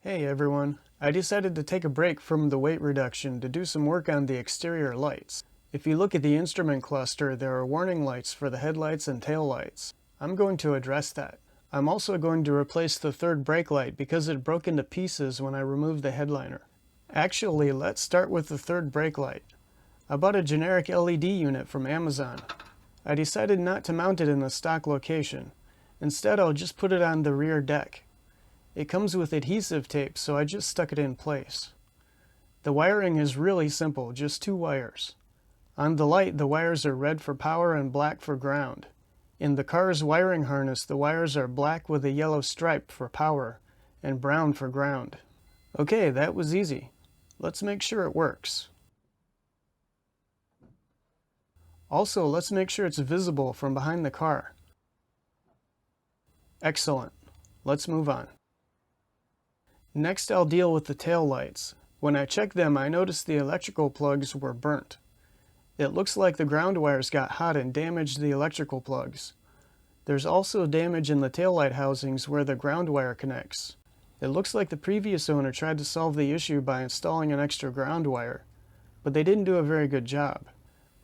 Hey everyone, I decided to take a break from the weight reduction to do some work on the exterior lights. If you look at the instrument cluster, there are warning lights for the headlights and tail lights. I'm going to address that. I'm also going to replace the third brake light because it broke into pieces when I removed the headliner. Actually, let's start with the third brake light. I bought a generic LED unit from Amazon. I decided not to mount it in the stock location. Instead, I'll just put it on the rear deck. It comes with adhesive tape, so I just stuck it in place. The wiring is really simple, just 2 wires. On the light, the wires are red for power and black for ground. In the car's wiring harness, the wires are black with a yellow stripe for power and brown for ground. Okay, that was easy. Let's make sure it works. Also, let's make sure it's visible from behind the car. Excellent. Let's move on. Next, I'll deal with the tail lights. When I checked them, I noticed the electrical plugs were burnt. It looks like the ground wires got hot and damaged the electrical plugs. There's also damage in the taillight housings where the ground wire connects. It looks like the previous owner tried to solve the issue by installing an extra ground wire, but they didn't do a very good job.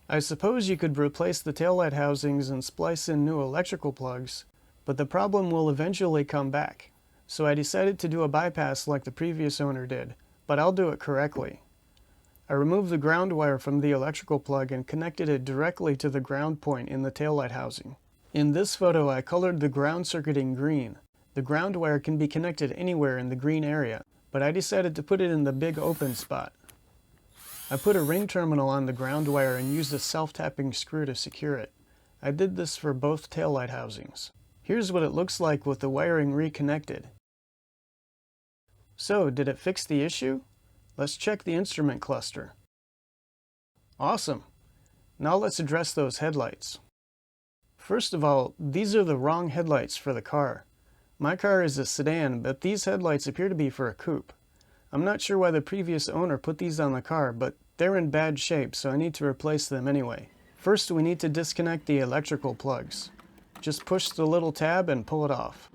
I suppose you could replace the taillight housings and splice in new electrical plugs, but the problem will eventually come back. So I decided to do a bypass like the previous owner did, but I'll do it correctly. I removed the ground wire from the electrical plug and connected it directly to the ground point in the taillight housing. In this photo, I colored the ground circuiting green. The ground wire can be connected anywhere in the green area, but I decided to put it in the big open spot. I put a ring terminal on the ground wire and used a self-tapping screw to secure it. I did this for both taillight housings. Here's what it looks like with the wiring reconnected. So, did it fix the issue? Let's check the instrument cluster. Awesome! Now let's address those headlights. First of all, these are the wrong headlights for the car. My car is a sedan, but these headlights appear to be for a coupe. I'm not sure why the previous owner put these on the car, but they're in bad shape, so I need to replace them anyway. First, we need to disconnect the electrical plugs. Just push the little tab and pull it off.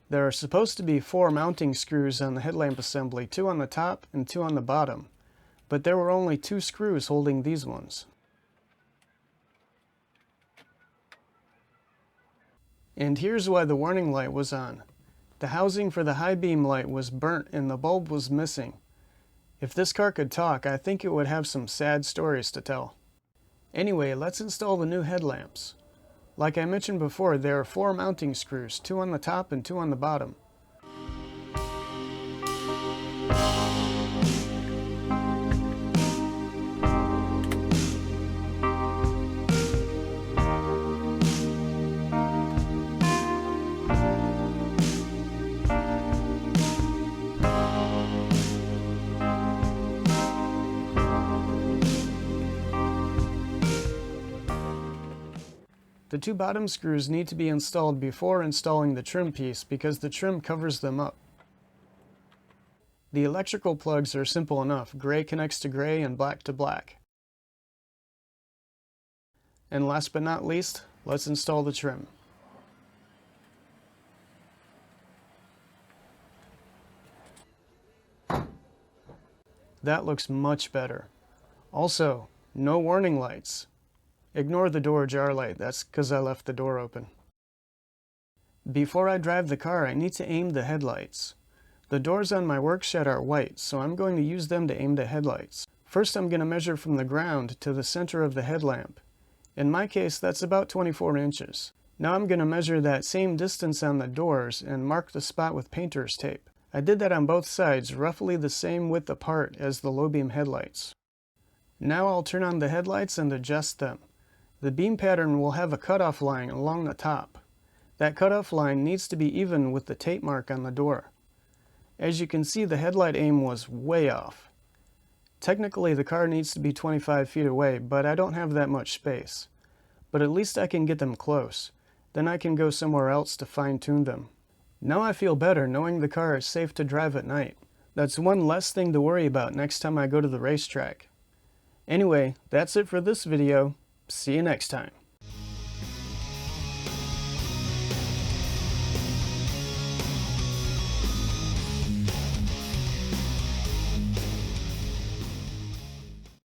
There are supposed to be 4 mounting screws on the headlamp assembly, 2 on the top and 2 on the bottom, but there were only 2 screws holding these ones. And here's why the warning light was on. The housing for the high beam light was burnt and the bulb was missing. If this car could talk, I think it would have some sad stories to tell. Anyway, let's install the new headlamps. Like I mentioned before, there are 4 mounting screws, 2 on the top and 2 on the bottom. The 2 bottom screws need to be installed before installing the trim piece because the trim covers them up. The electrical plugs are simple enough. Gray connects to gray and black to black. And last but not least, let's install the trim. That looks much better. Also, no warning lights. Ignore the door jar light, that's because I left the door open. Before I drive the car, I need to aim the headlights. The doors on my work shed are white, so I'm going to use them to aim the headlights. First, I'm going to measure from the ground to the center of the headlamp. In my case, that's about 24 inches. Now I'm going to measure that same distance on the doors and mark the spot with painter's tape. I did that on both sides, roughly the same width apart as the low beam headlights. Now I'll turn on the headlights and adjust them. The beam pattern will have a cutoff line along the top. That cutoff line needs to be even with the tape mark on the door. As you can see, the headlight aim was way off. Technically, the car needs to be 25 feet away, but I don't have that much space. But at least I can get them close. Then I can go somewhere else to fine-tune them. Now I feel better knowing the car is safe to drive at night. That's one less thing to worry about next time I go to the racetrack. Anyway, that's it for this video. See you next time.